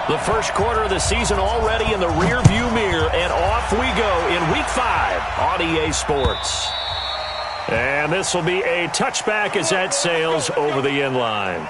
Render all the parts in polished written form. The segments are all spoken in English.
The first quarter of the season already in the rearview mirror, and off we go in Week 5 on EA Sports. And this will be a touchback as that sails over the end line.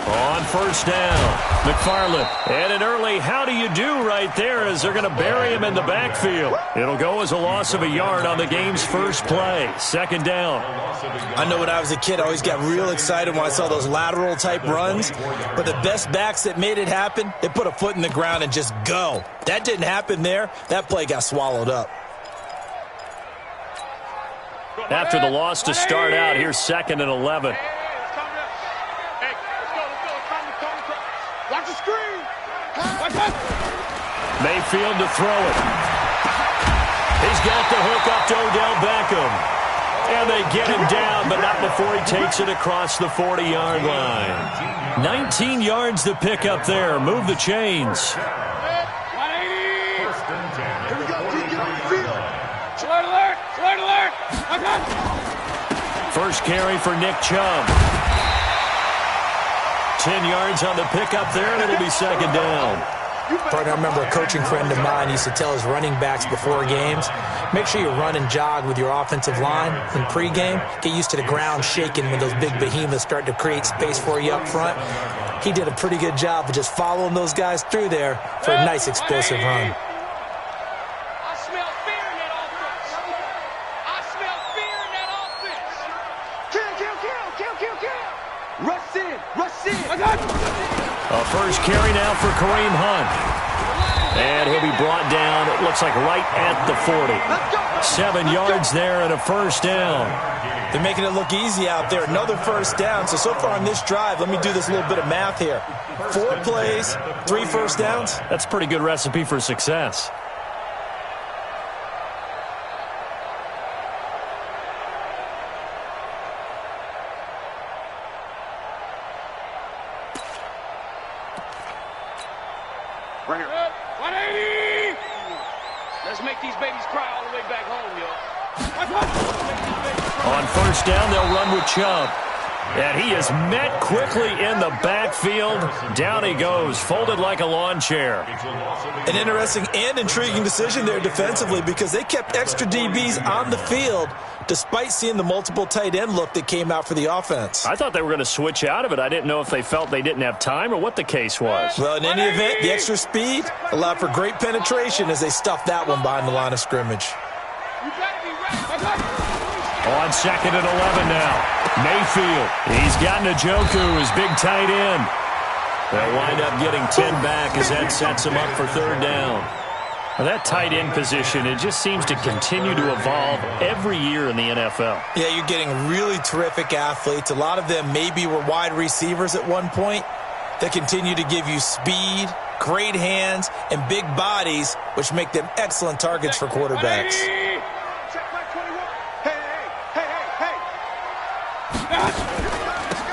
On first down, McFarland. And an early how do you do right there as they're going to bury him in the backfield. It'll go as a loss of a yard on the game's first play. Second down. I know when I was a kid, I always got real excited when I saw those lateral-type runs. But the best backs that made it happen, they put a foot in the ground and just go. That didn't happen there. That play got swallowed up. After the loss to start out, here's 2nd and 11. Mayfield to throw it. He's got the hook up to Odell Beckham. And they get him down, but not before he takes it across the 40-yard line. 19 yards to pick up there. Move the chains. First carry for Nick Chubb. 10 yards on the pickup there, and it'll be second down. Partner, I remember a coaching friend of mine used to tell his running backs before games, make sure you run and jog with your offensive line in pregame. Get used to the ground shaking when those big behemoths start to create space for you up front. He did a pretty good job of just following those guys through there for a nice explosive run. I smell fear in that offense. I smell fear in that offense. Kill. Rush in. A first carry now for Kareem Hunt. And he'll be brought down, it looks like right at the 40. 7 yards there and a first down. They're making it look easy out there. Another first down. So far on this drive, let me do this little bit of math here. 4 plays, 3 first downs. That's a pretty good recipe for success. Right here. 180! Let's make these babies cry all the way back home, yo. On first down, they'll run with Chubb. And he is met quickly in the backfield. Down he goes, folded like a lawn chair. An interesting and intriguing decision there defensively because they kept extra DBs on the field despite seeing the multiple tight end look that came out for the offense. I thought they were going to switch out of it. I didn't know if they felt they didn't have time or what the case was. Well, in any event, the extra speed allowed for great penetration as they stuffed that one behind the line of scrimmage. You better be ready. On 2nd and 11 now. Mayfield. He's got Njoku, his big tight end. They'll wind up getting 10 back as that sets him up for third down. Now that tight end position, it just seems to continue to evolve every year in the NFL. Yeah, you're getting really terrific athletes. A lot of them maybe were wide receivers at one point that continue to give you speed, great hands, and big bodies, which make them excellent targets for quarterbacks.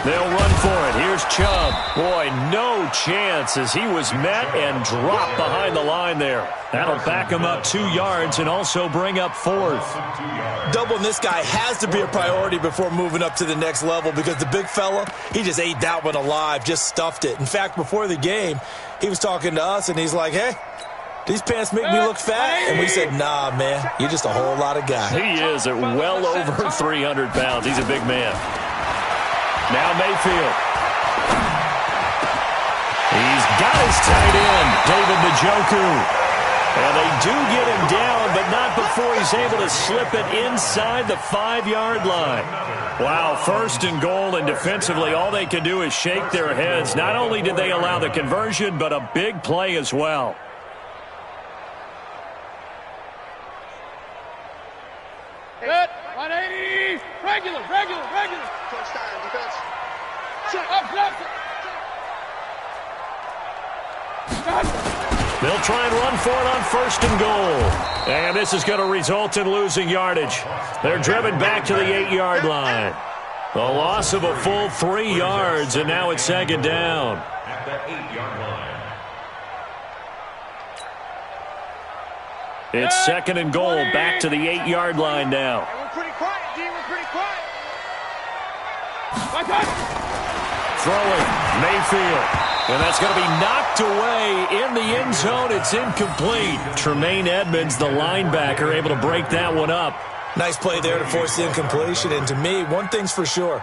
They'll run for it. Here's Chubb. Boy, no chance as he was met and dropped behind the line there. That'll back him up 2 yards and also bring up 4th. Doubling this guy has to be a priority before moving up to the next level because the big fella, he just ate that one alive, just stuffed it. In fact, before the game, he was talking to us and he's like, hey, these pants make me look fat? And we said, nah, man, you're just a whole lot of guy. He is at well over 300 pounds. He's a big man. Now Mayfield. He's got his tight end, David Njoku. And they do get him down, but not before he's able to slip it inside the 5-yard line. Wow, 1st and goal, and defensively all they can do is shake their heads. Not only did they allow the conversion, but a big play as well. Good. 180. Regular. Touchdown, defense. They'll try and run for it on 1st and goal. And this is going to result in losing yardage. They're driven back to the 8-yard line. A loss of a full 3 yards, and now it's 2nd down. At the 8-yard line. It's 2nd and goal, back to the 8-yard line now. We're pretty quiet, D. We're pretty quiet. Throwing, Mayfield. And that's going to be knocked away in the end zone. It's incomplete. Tremaine Edmonds, the linebacker, able to break that one up. Nice play there to force the incompletion. And to me, one thing's for sure.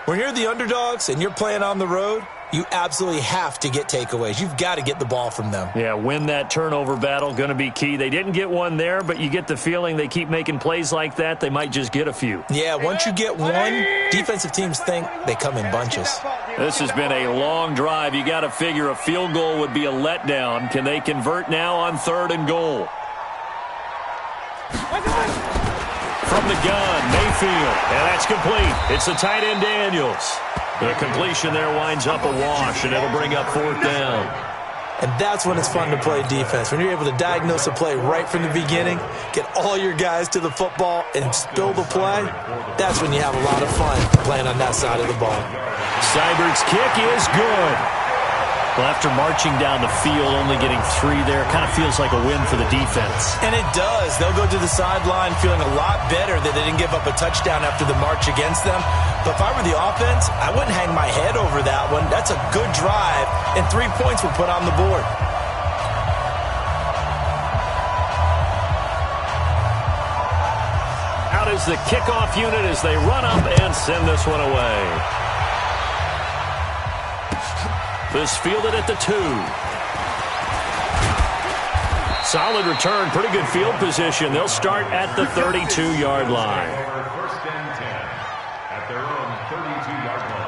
When you're the underdogs and you're playing on the road, you absolutely have to get takeaways. You've got to get the ball from them. Yeah, win that turnover battle, going to be key. They didn't get one there, but you get the feeling they keep making plays like that, they might just get a few. Yeah, once you get one, defensive teams think they come in bunches. This has been a long drive. You got to figure a field goal would be a letdown. Can they convert now on 3rd and goal? From the gun, Mayfield, and that's complete. It's the tight end Daniels. The completion there winds up a wash, and it'll bring up 4th down. And that's when it's fun to play defense. When you're able to diagnose a play right from the beginning, get all your guys to the football, and spill the play, that's when you have a lot of fun playing on that side of the ball. Seibert's kick is good. Well, after marching down the field, only getting 3 there, kind of feels like a win for the defense. And it does. They'll go to the sideline feeling a lot better that they didn't give up a touchdown after the march against them. But if I were the offense, I wouldn't hang my head over that one. That's a good drive, and 3 points were put on the board. Out is the kickoff unit as they run up and send this one away. This fielded at the 2. Solid return, pretty good field position. They'll start at the 32-yard line. 1st and 10 at their own 32-yard line.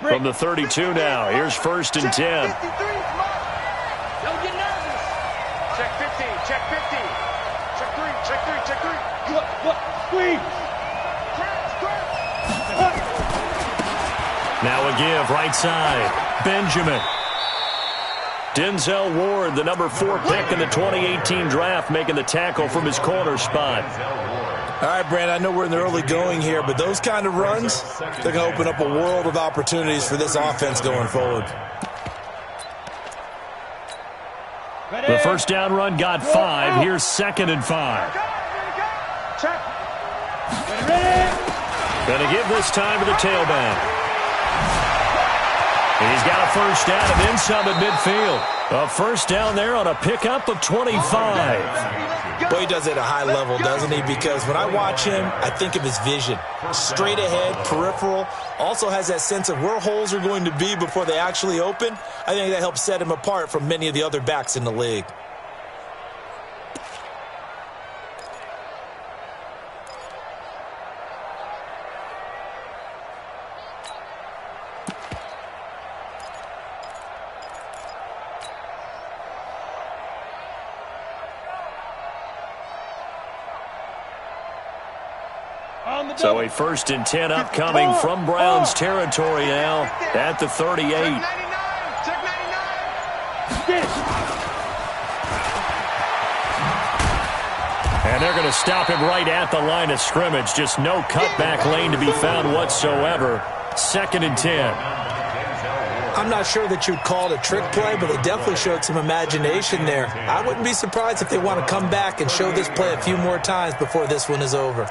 From the 32 now, here's 1st and 10. Don't get nervous. Check 15. Check 15. Check 3. Check 3. Check 3. Look. Squeeze. Now a give, right side. Benjamin. Denzel Ward, the number 4 pick in the 2018 draft, making the tackle from his corner spot. All right, Brand, I know we're in the early going here, but those kind of runs, they're going to open up a world of opportunities for this offense going forward. The 1st down run got 5. Here's 2nd and 5. Going to give this time to the tailback. And he's got a 1st down and then some at midfield. A 1st down there on a pickup of 25. Boy, he does it at a high level, doesn't he? Because when I watch him, I think of his vision. Straight ahead, peripheral. Also has that sense of where holes are going to be before they actually open. I think that helps set him apart from many of the other backs in the league. So a 1st and 10 upcoming from Browns territory now at the 38. Check 99. And they're going to stop him right at the line of scrimmage. Just no cutback lane to be found whatsoever. 2nd and 10. I'm not sure that you'd call it a trick play, but they definitely showed some imagination there. I wouldn't be surprised if they want to come back and show this play a few more times before this one is over.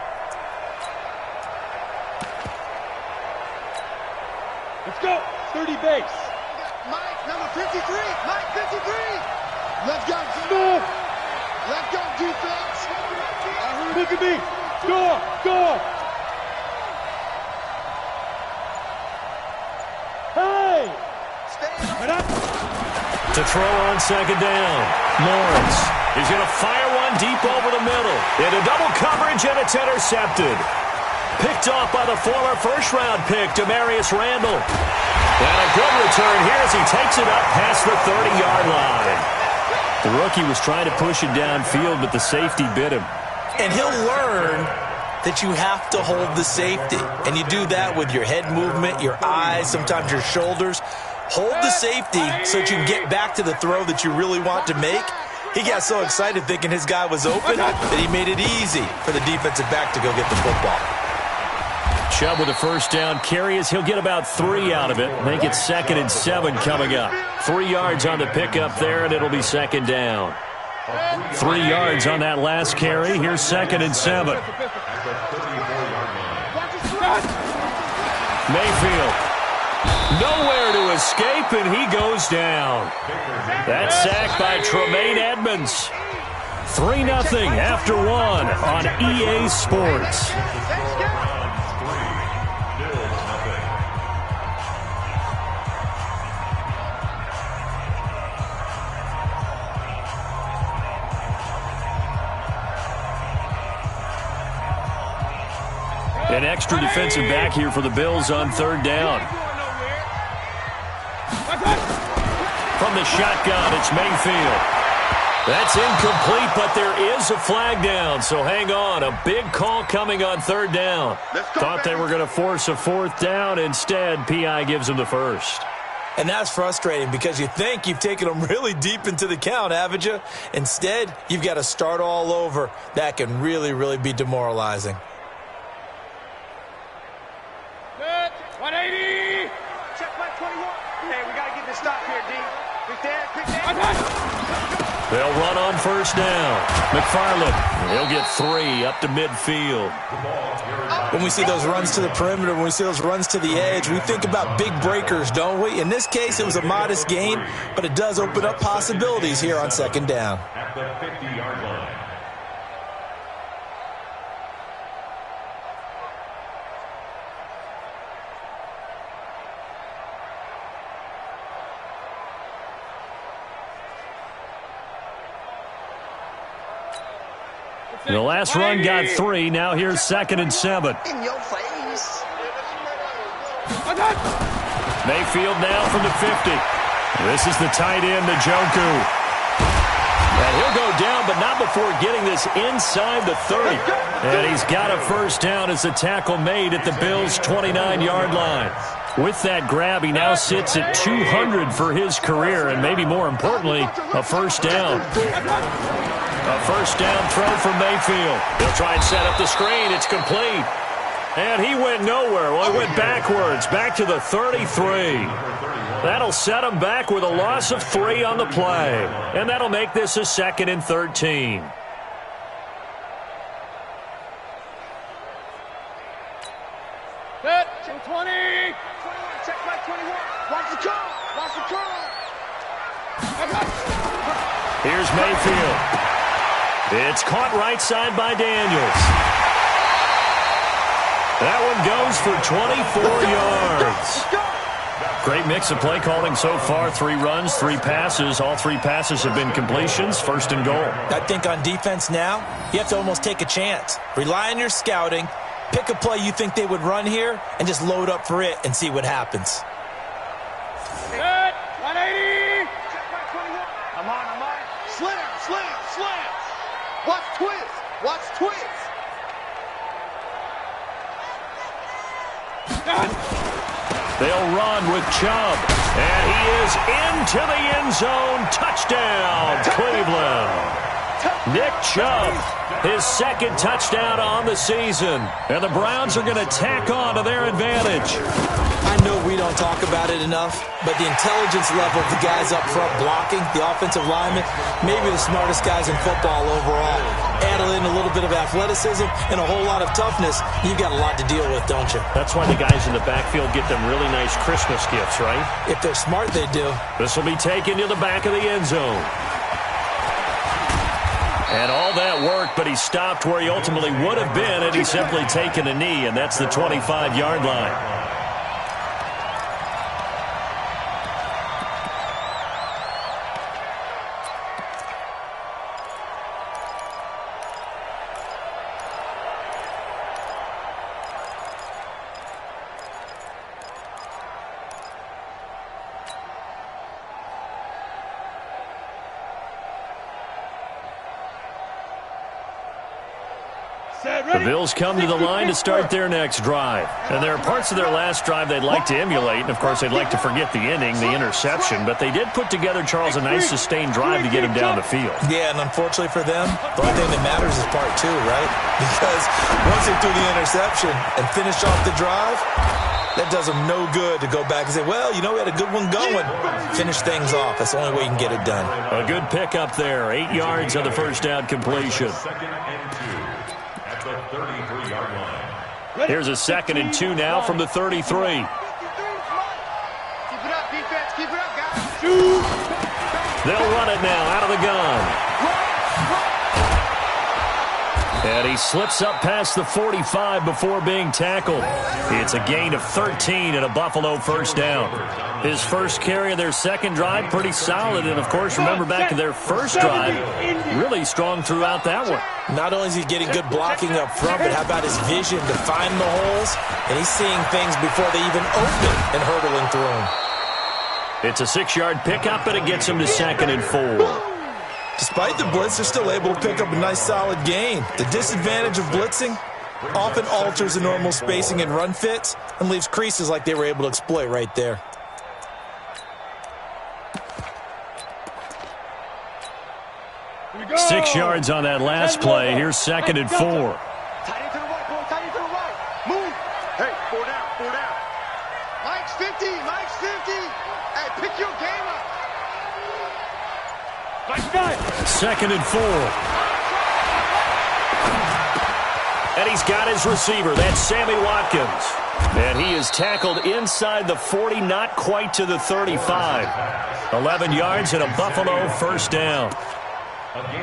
base. Mike, number 53. Mike, 53. Let's go. Move. Let's go, defense. Look at me. Score. Score. Hey. Stay up. To throw on second down. Lawrence. He's going to fire one deep over the middle. Into double coverage, and it's intercepted. Picked off by the former first-round pick, Demarius Randall. And a good return here as he takes it up past the 30-yard line. The rookie was trying to push it downfield, but the safety bit him. And he'll learn that you have to hold the safety. And you do that with your head movement, your eyes, sometimes your shoulders. Hold the safety so that you can get back to the throw that you really want to make. He got so excited thinking his guy was open that he made it easy for the defensive back to go get the football. Chubb with a first down carry as he'll get about 3 out of it. Make it 2nd and 7 coming up. 3 yards on the pickup there, and it'll be second down. 3 yards on that last carry. Here's 2nd and 7. Mayfield. Nowhere to escape, and he goes down. That sack by Tremaine Edmonds. 3-0 after 1 on EA Sports. An extra defensive back here for the Bills on third down. From the shotgun, it's Mayfield. That's incomplete, but there is a flag down, so hang on. A big call coming on third down. Thought they were going to force a 4th down. Instead, P.I. gives them the first. And that's frustrating because you think you've taken them really deep into the count, haven't you? Instead, you've got to start all over. That can really, really be demoralizing. 180. Check my 21. Hey, we got to get this stop here, D. Quick there. They'll run on first down. McFarland, he'll get 3 up to midfield. When we see those runs to the perimeter, when we see those runs to the edge, we think about big breakers, don't we? In this case, it was a modest gain, but it does open up possibilities here on second down. At the 50-yard line. The last run got 3. Now here's 2nd and 7. In your face. Mayfield now from the 50. This is the tight end, Njoku. And he'll go down, but not before getting this inside the 30. And he's got a first down as the tackle made at the Bills' 29-yard line. With that grab, he now sits at 200 for his career, and maybe more importantly, a first down. A first down throw from Mayfield. He'll try and set up the screen. It's complete. And he went nowhere. Well, he went backwards, back to the 33. That'll set him back with a loss of 3 on the play. And that'll make this a 2nd and 13. Set. 220. 21. Check my 21. Watch the curl. Watch the curl. Here's Mayfield. It's caught right side by Daniels. That one goes for 24 yards. Great mix of play calling so far. 3 runs, 3 passes. All 3 passes have been completions. 1st and goal. I think on defense now, you have to almost take a chance. Rely on your scouting. Pick a play you think they would run here and just load up for it and see what happens. Set. 180. Check my 21. I'm on. Slam. Watch twist. They'll run with Chubb. And he is into the end zone. Touchdown, Cleveland. Nick Chubb, his second touchdown on the season. And the Browns are going to tack on to their advantage. I know we don't talk about it enough, but the intelligence level of the guys up front blocking, the offensive linemen, maybe the smartest guys in football overall. Add in a little bit of athleticism and a whole lot of toughness, you've got a lot to deal with, don't you? That's why the guys in the backfield get them really nice Christmas gifts, right? If they're smart, they do. This will be taken to the back of the end zone. And all that worked, but he stopped where he ultimately would have been had he simply taken a knee, and that's the 25-yard line. The Bills come to the line to start their next drive. And there are parts of their last drive they'd like to emulate. And, of course, they'd like to forget the ending, the interception. But they did put together, Charles, a nice sustained drive to get him down the field. Yeah, and unfortunately for them, the only thing that matters is part two, right? Because once they threw the interception and finished off the drive, that does them no good to go back and say, well, you know, we had a good one going. Finish things off. That's the only way you can get it done. A good pickup there. 8 yards on the first down completion. Second and 2 at the 33-yard line. Here's a 2nd and 2 now from the 33. Keep it up, defense. Keep it up, guys. They'll run it now out of the gun. And he slips up past the 45 before being tackled. It's a gain of 13 and a Buffalo first down. His first carry of their second drive, pretty solid. And, of course, remember back to their first drive, really strong throughout that one. Not only is he getting good blocking up front, but how about his vision to find the holes? And he's seeing things before they even open and hurdling through them. It's a 6-yard pickup, and it gets him to 2nd and 4. Despite the blitz, they're still able to pick up a nice solid gain. The disadvantage of blitzing often alters the normal spacing and run fits and leaves creases like they were able to exploit right there. Go. 6 yards on that last play. Here's 2nd and 4. Tight end to the right, boy. Tight end to the right. Move. Hey, 4 down, 4 down. Mike's 50. Mike's 50. Hey, pick your game up. Nice guy. 2nd and 4. And he's got his receiver. That's Sammy Watkins. And he is tackled inside the 40, not quite to the 35. 11 yards and a Buffalo first down.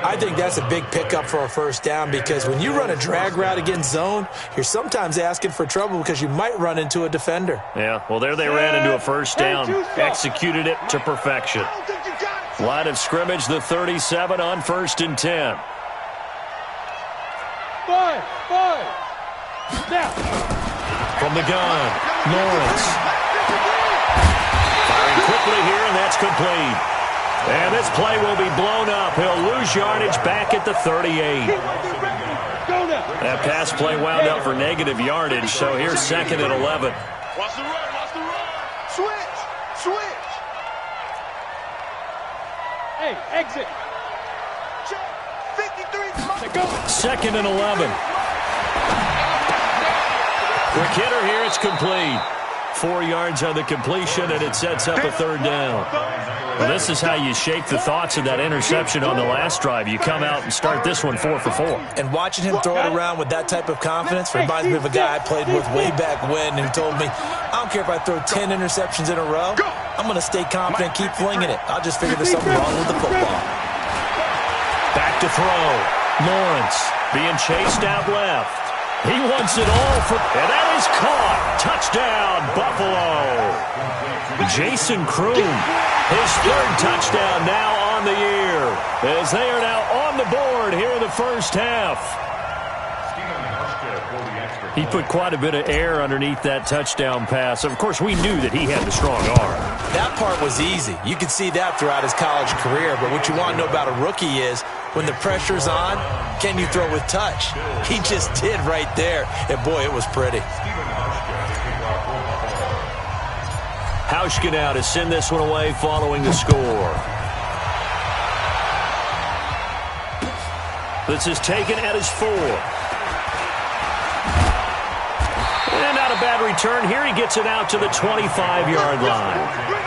I think that's a big pickup for a first down because when you run a drag route against zone, you're sometimes asking for trouble because you might run into a defender. Yeah, well, there they ran into a first down. Executed it to perfection. I don't think you got it. Line of scrimmage, the 37 on 1st and 10. 5. Now. From the gun, Lawrence. Firing quickly here, and that's complete. And this play will be blown up. He'll lose yardage back at the 38. Go now. That pass play wound up for negative yardage, so here's 2nd and 11. Watch the run. Watch the run. Switch. Hey, exit. Check. 53. Go. 2nd and 11. Quick hitter here, it's complete. 4 yards on the completion, and it sets up a 3rd down. Well, this is how you shake the thoughts of that interception on the last drive. You come out and start this one 4 for 4. And watching him throw it around with that type of confidence reminds me of a guy I played with way back when who told me, I don't care if I throw 10 interceptions in a row. I'm going to stay confident, keep flinging it. I'll just figure there's something wrong with the football. Back to throw. Lawrence being chased out left. He wants it all for, and that is caught. Touchdown, Buffalo. Jason Kroon, his 3rd touchdown now on the year, as they are now on the board here in the first half. He put quite a bit of air underneath that touchdown pass. Of course, we knew that he had the strong arm. That part was easy. You could see that throughout his college career. But what you want to know about a rookie is when the pressure's on, can you throw with touch? He just did right there. And, boy, it was pretty. Hauschka now to send this one away following the score. This is taken at his 4. And not a bad return here. He gets it out to the 25-yard line.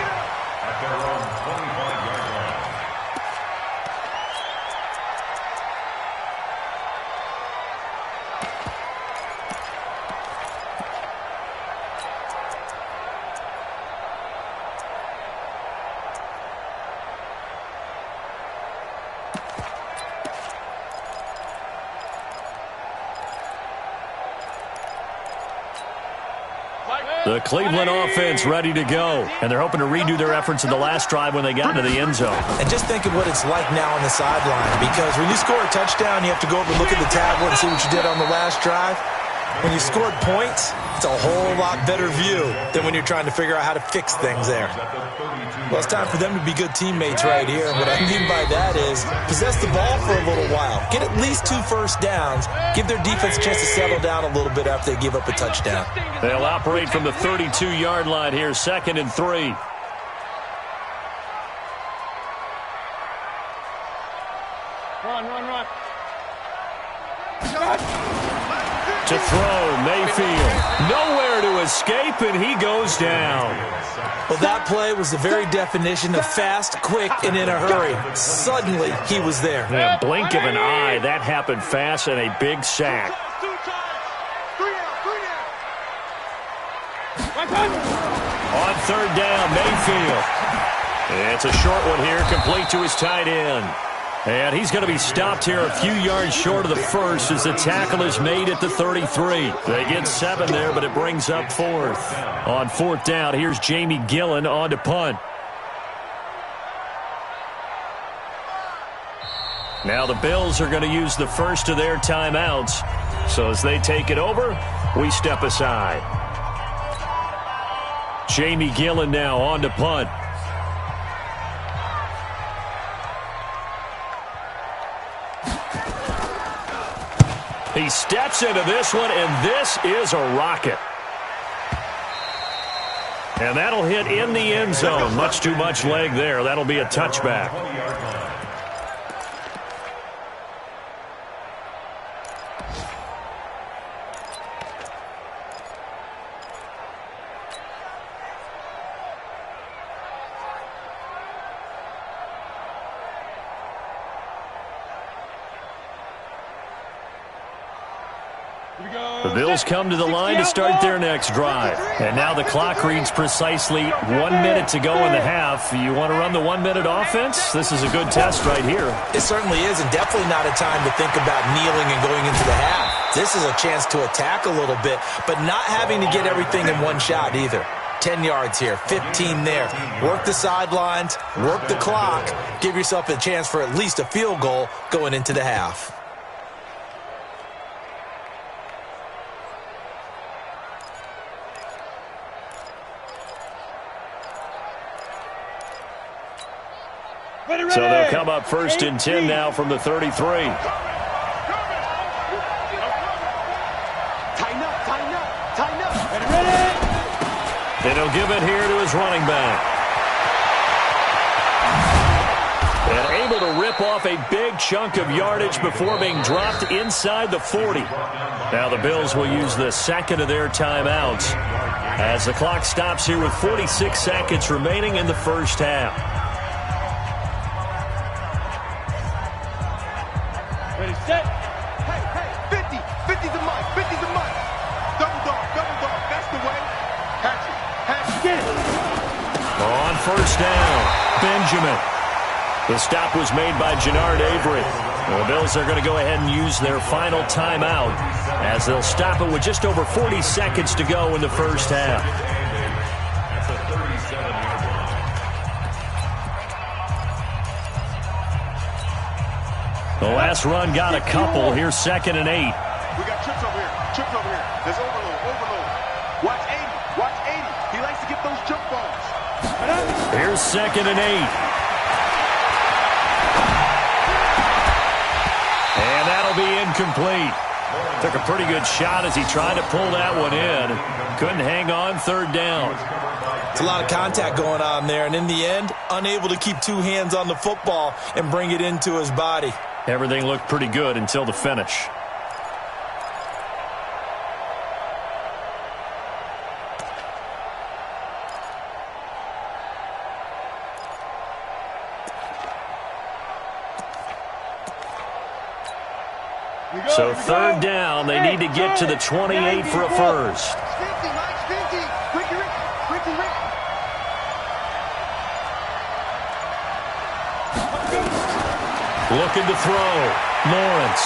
The Cleveland offense ready to go, and they're hoping to redo their efforts in the last drive when they got into the end zone. And just think of what it's like now on the sideline, because when you score a touchdown, you have to go over and look at the tablet and see what you did on the last drive. When you scored points, it's a whole lot better view than when you're trying to figure out how to fix things there. Well, it's time for them to be good teammates right here. And what I mean by that is possess the ball for a little while. Get at least 2 first downs. Give their defense a chance to settle down a little bit after they give up a touchdown. They'll operate from the 32-yard line here, 2nd and 3. Run. To throw, Mayfield. Nowhere to escape, and he goes down. Well, that play was the very definition of fast, quick, and in a hurry. Suddenly, he was there. Yeah, blink of an eye. That happened fast and a big sack. 2 times. 3 down. On 3rd down, Mayfield. It's a short one here, complete to his tight end. And he's going to be stopped here a few yards short of the first as the tackle is made at the 33. They get 7 there, but it brings up 4th. On 4th down, here's Jamie Gillen on to punt. Now the Bills are going to use the first of their timeouts. So as they take it over, we step aside. Jamie Gillen now on to punt. He steps into this one, and this is a rocket. And that'll hit in the end zone. Much too much leg there. That'll be a touchback. The Bills come to the line to start their next drive. And now the clock reads precisely 1 minute to go in the half. You want to run the 1-minute offense? This is a good test right here. It certainly is, and definitely not a time to think about kneeling and going into the half. This is a chance to attack a little bit, but not having to get everything in one shot either. 10 yards here, 15 there. Work the sidelines, work the clock. Give yourself a chance for at least a field goal going into the half. So they'll come up 1st and 10 now from the 33. Tighten up. And he'll give it here to his running back. And able to rip off a big chunk of yardage before being dropped inside the 40. Now the Bills will use the 2nd of their timeouts as the clock stops here with 46 seconds remaining in the first half. Ready, set. Hey, 50. 50's a must. 50's a must. Double dog. That's the way. Hatchet. Get it. On 1st down, Benjamin. The stop was made by Jannard Avery. The Bills are going to go ahead and use their final timeout as they'll stop it with just over 40 seconds to go in the first half. That's a 37-yard line. The last run got a couple. Here's 2nd and 8. We got trips over here. There's overload. Watch 80. He likes to get those jump balls. Here's 2nd and 8. And that'll be incomplete. Took a pretty good shot as he tried to pull that one in. Couldn't hang on 3rd down. It's a lot of contact going on there, and in the end, unable to keep 2 hands on the football and bring it into his body. Everything looked pretty good until the finish. So third down, they need to get to the 28 for a first. Looking to throw. Lawrence.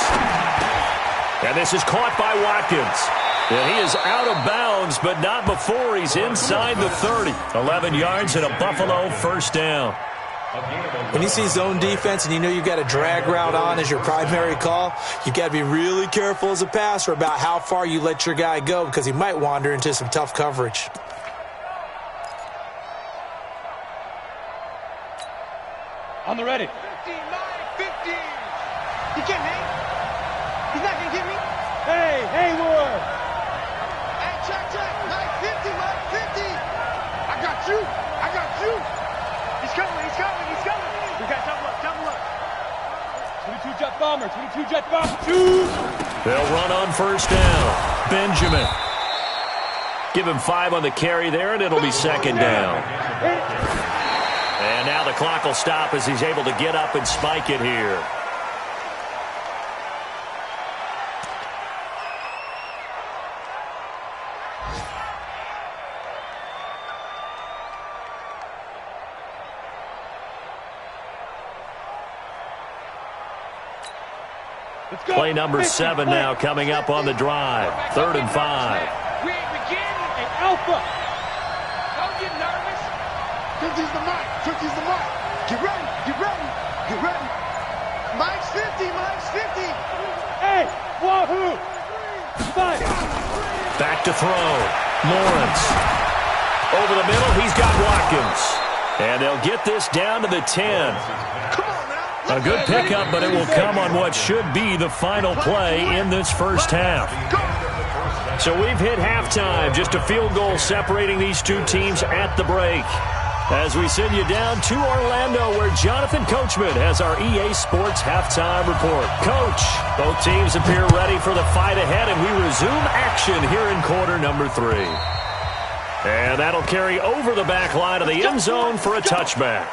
And this is caught by Watkins. And he is out of bounds, but not before he's inside the 30. 11 yards and a Buffalo first down. When you see zone defense and you know you've got a drag route on as your primary call, you've got to be really careful as a passer about how far you let your guy go because he might wander into some tough coverage. On the ready. 50, 50. You can't hang. He's not going to get me. Hey, Hayward. Hey, check. 50, 50. I got you. He's coming. We got double up. 22 jet bomber. Shoot. They'll run on first down. Benjamin. Give him 5 on the carry there, and it'll be second down. And now the clock will stop as he's able to get up and spike it here. Play number 7 now coming up on the drive. 3rd and 5. We begin an alpha. Don't get nervous. 50's the mark. Get ready. Mike's 50. Hey, wahoo. 5. Back to throw. Lawrence. Over the middle, he's got Watkins. And they'll get this down to the 10. A good pickup, but it will come on what should be the final play in this first half. So we've hit halftime, just a field goal separating these two teams at the break. As we send you down to Orlando, where Jonathan Coachman has our EA Sports halftime report. Coach, both teams appear ready for the fight ahead, and we resume action here in quarter number 3. And that'll carry over the back line of the end zone for a touchback.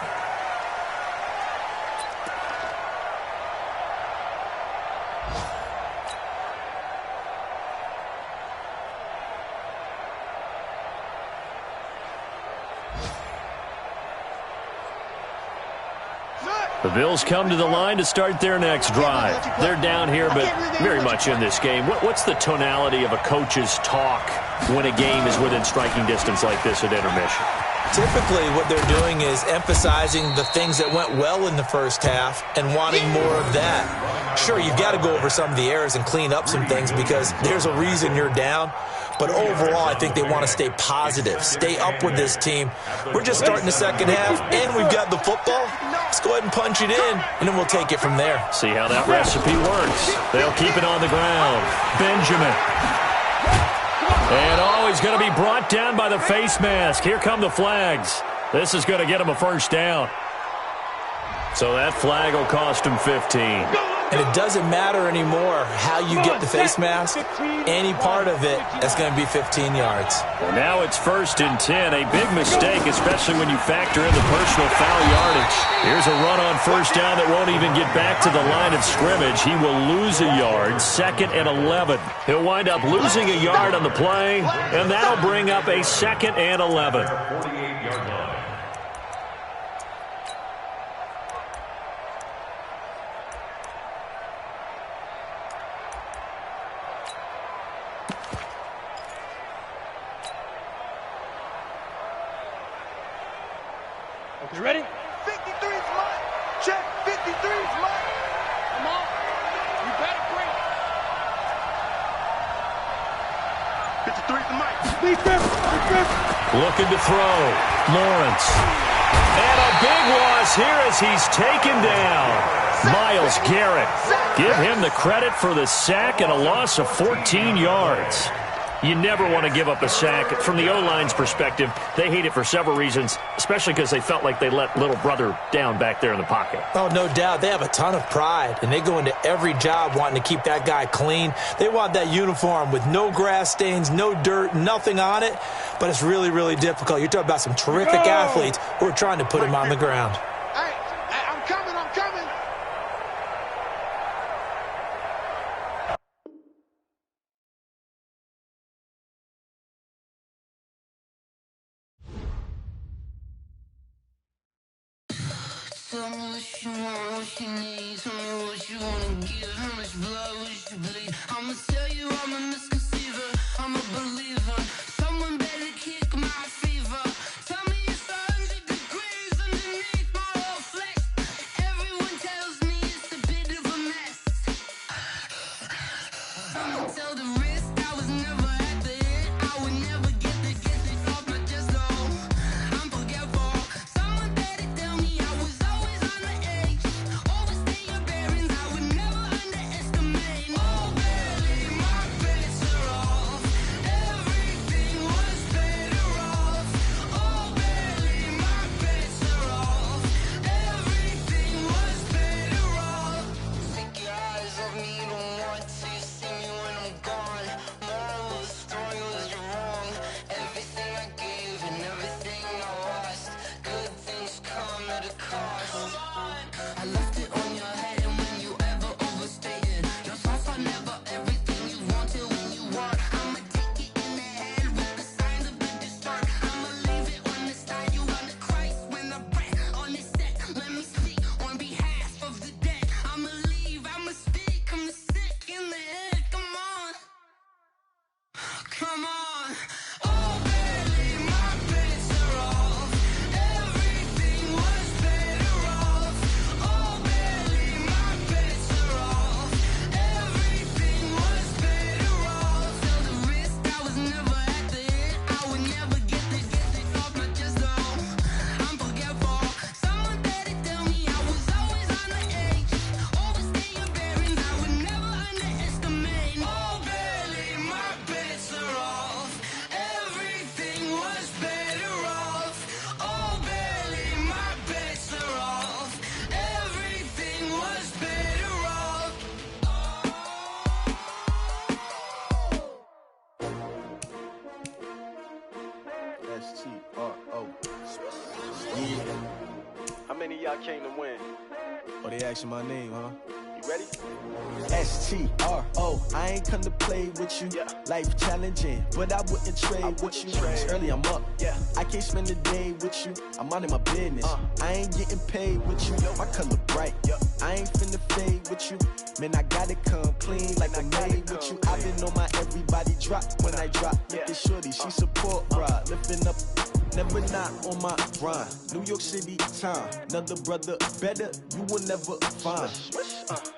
The Bills come to the line to start their next drive. They're down here, but very much in this game. What's the tonality of a coach's talk when a game is within striking distance like this at intermission? Typically, what they're doing is emphasizing the things that went well in the first half and wanting more of that. Sure, you've got to go over some of the errors and clean up some things because there's a reason you're down. But overall, I think they want to stay positive, stay up with this team. We're just starting the second half, and we've got the football. Let's go ahead and punch it in, and then we'll take it from there. See how that recipe works. They'll keep it on the ground. Benjamin. And he's going to be brought down by the face mask. Here come the flags. This is going to get him a first down. So that flag will cost him 15. And it doesn't matter anymore how you get the face mask. Any part of it, that's going to be 15 yards. Well, now it's 1st and 10. A big mistake, especially when you factor in the personal foul yardage. Here's a run on first down that won't even get back to the line of scrimmage. He will lose a yard. 2nd and 11. He'll wind up losing a yard on the play, and that'll bring up a 2nd and 11. 48-yard line. You ready? 53's mine. Check. 53's mine. Come on. You better bring it. 53's the mic. Please, Griff. Looking to throw. Lawrence. And a big loss here as he's taken down. Myles Garrett. Give him the credit for the sack and a loss of 14 yards. You never want to give up a sack. From the O-line's perspective, they hate it for several reasons, especially because they felt like they let little brother down back there in the pocket. Oh, no doubt. They have a ton of pride, and they go into every job wanting to keep that guy clean. They want that uniform with no grass stains, no dirt, nothing on it, but it's really, really difficult. You're talking about some terrific athletes who are trying to put him on the ground. Hey, I'm coming. Tell me what you want, what you need. Tell me what you wanna give. How much blood would you bleed? I'ma tell you I'm a misconceiver. I'm a believer. Someone better kick my fever. Tell me it's 100 degrees underneath my whole flesh. Everyone tells me it's a bit of a mess. I'ma tell the risk I was never at the hit. I would never get it off my chest though. I'm forgetful. Someone better tell me I was always on the edge. Overstay your bearings, I would never underestimate. Oh baby, my bets are off. Everything was better off. Oh baby, my bets are off. Everything was better off. Take your eyes off me, don't want to see me when I'm gone. Moral of the story was you're wrong. Everything I gave and everything I lost. Good things come at a cost. I left it on your head, and when you ever overstated, your thoughts are never everything you wanted when you want. I'ma take it in the head with the signs of the distort. I'ma leave it on the side. You on the Christ when I breath on this set. Let me speak on behalf of the dead. I'ma leave, I'ma speak. I'm sick in the head. Come on. Come on. Oh baby, my bets are off. Everything was better off. Oh baby, my bets are off. Everything was better off. Tell the risk I was never at the hit. I would never get it off my chest though. I'm forgetful. Someone better tell me I was always on the edge. Overstay your bearings, I would never underestimate. Oh baby, my bets are off. Everything was better off. Oh baby, my bets are off. Everything was better off. S-T-R-O. Yeah. How many of y'all came to win? Oh, they asking my name, huh? You ready? S-T-R-O. I ain't come to play with you. Yeah. Life challenging, but I wouldn't trade with you. It's early, I'm up. Yeah. I can't spend a day with you. I'm minding my business. I ain't getting paid with you. My color bright. I ain't finna fade with you. Man, I gotta come clean like I'm made with you. I've been on my everybody drop when I drop. Look at shorty, she support ride. Lifting up, never not on my grind. New York City time. Another brother better, you will never find.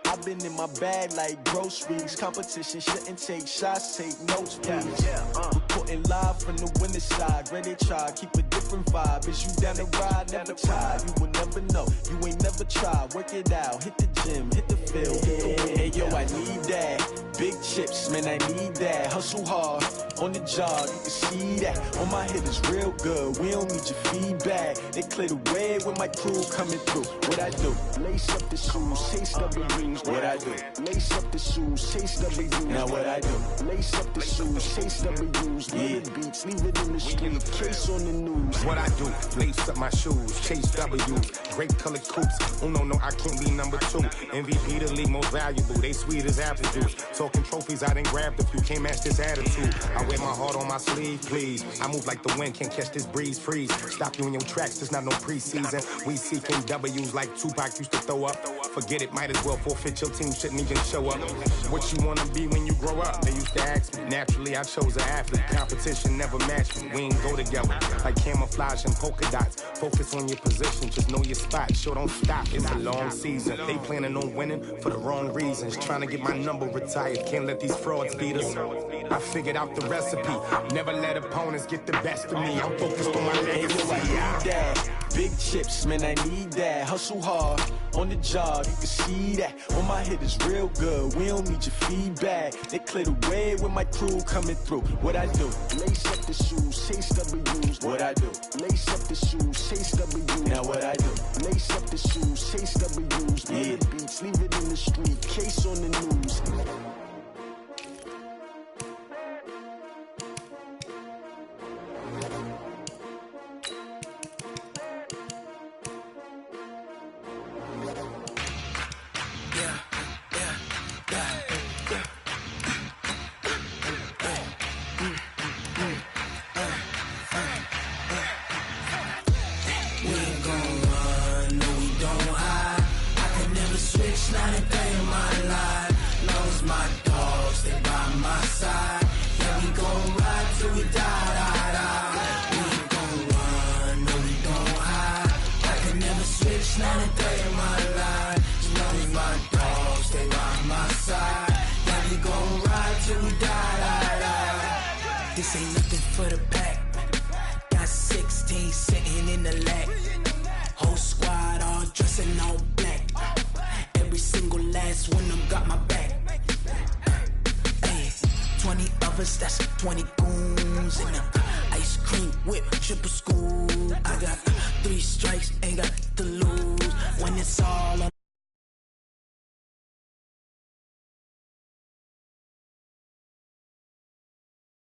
I've been in my bag like groceries. Competition shouldn't take shots, take notes, please. Reporting live from the winter side. Ready to try, keep a different vibe. Is you down the ride, never tired. You will never know, you ain't never tried. Work it out, hit the gym, hit the field, hit the wind. Hey yo, I need that. Big chips, man, I need that. Hustle hard, on the job, you can see that. On my head is real good, we don't need your feedback. They clear the way with my crew coming through. What I do? Lace up the shoes, chase W's. What I do? Lace up the shoes, chase W's. Now what I do? Lace up the shoes, chase W's. Yeah, beats, leave it in the street, case on the news. What I do? Lace up my shoes, chase W's. Great colored coops. Oh no, I can't be number 2. MVP the league most valuable. They sweet as apple juice. Talking trophies, I done grabbed a few. Can't match this attitude. I wear my heart on my sleeve, please. I move like the wind, can't catch this breeze. Freeze. Stop you in your tracks. There's not no preseason. We seeking W's like Tupac used to throw up. Forget it, might as well forfeit. Your team shouldn't even show up. What you wanna be when you grow up? They used to ask me. Naturally, I chose an athlete. Competition never matched me. We ain't go together. Like camouflage and polka dots. Focus on your position, just know your spot. Sure, don't stop. It's a long season. They planning on winning for the wrong reasons. Trying to get my number retired. Can't let these frauds beat us. I figured out the recipe. Never let opponents get the best of me. I'm focused on my legacy. I need that. Big chips, man, I need that. Hustle hard on the job, you can see that. On my hit is real good. We don't need your feedback. They clear the way with my crew coming through. What I do? Lace up the shoes, chase W's. What I do? Lace up the shoes, chase W's. Now what I do? Lace up the shoes, chase W's. Yeah, the beats, leave it in the street. Case on the news. This ain't nothing for the back. Got 16 sitting in the lap. Whole squad all dressing all black. Every single last one of them got my back. Hey, 20 of us, that's 20 goons in the ice cream whip, triple school. I got 3 strikes,